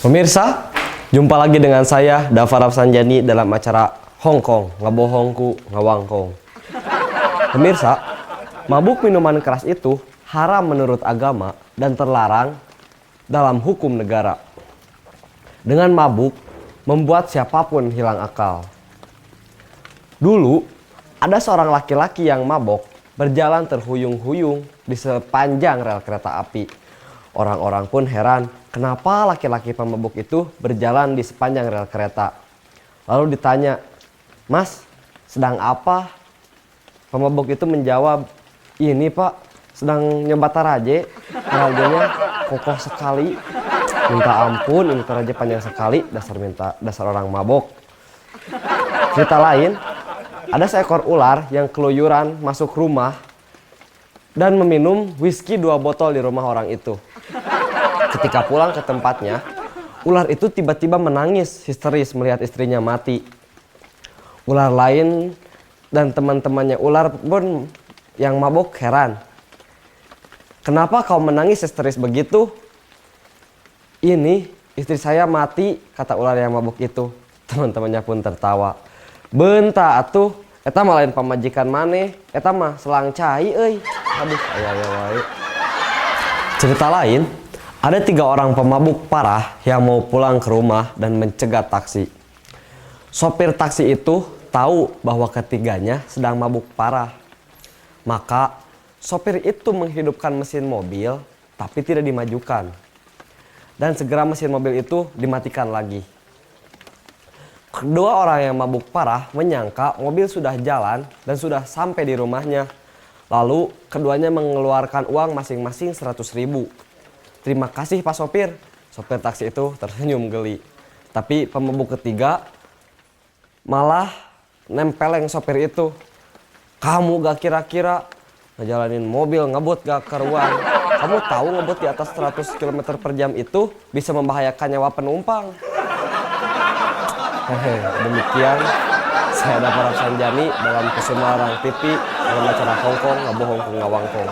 Pemirsa, jumpa lagi dengan saya Dava Rafsanjani dalam acara Hongkong, ngebohongku ngawangkong. Pemirsa, mabuk minuman keras itu haram menurut agama dan terlarang dalam hukum negara. Dengan mabuk, membuat siapapun hilang akal. Dulu, ada seorang laki-laki yang mabok berjalan terhuyung-huyung di sepanjang rel kereta api. Orang-orang pun heran, kenapa laki-laki pemabuk itu berjalan di sepanjang rel kereta. Lalu ditanya, "Mas, sedang apa?" Pemabuk itu menjawab, "Ini Pak, sedang nyoba taraje. Tarajenya kokoh sekali. Minta ampun, ini taraje panjang sekali. Dasar orang mabok." Cerita lain, ada seekor ular yang keluyuran masuk rumah dan meminum whisky 2 botol di rumah orang itu. Ketika pulang ke tempatnya, ular itu tiba-tiba menangis histeris melihat istrinya mati. Ular lain dan teman-temannya ular pun yang mabuk heran. "Kenapa kau menangis histeris begitu?" "Ini istri saya mati," kata ular yang mabuk itu. Teman-temannya pun tertawa. "Benta atuh, eta mah lain pamajikan maneh, eta mah selang cai euy." Aduh, aya wae. Cerita lain, ada 3 orang pemabuk parah yang mau pulang ke rumah dan mencegat taksi. Sopir taksi itu tahu bahwa ketiganya sedang mabuk parah. Maka sopir itu menghidupkan mesin mobil tapi tidak dimajukan. Dan segera mesin mobil itu dimatikan lagi. Kedua orang yang mabuk parah menyangka mobil sudah jalan dan sudah sampai di rumahnya. Lalu keduanya mengeluarkan uang masing-masing 100.000. "Terima kasih Pak Sopir." Sopir taksi itu tersenyum geli. Tapi pemabuk ketiga malah nempeleng sopir itu. "Kamu gak kira-kira ngejalanin mobil ngebut gak karuan. Kamu tahu ngebut di atas 100 km per jam itu bisa membahayakan nyawa penumpang." Hehe, demikian saya Dava Rafsanjani dalam Kusuma Larang TV dalam acara Hongkong, ngebohong ngawangkong.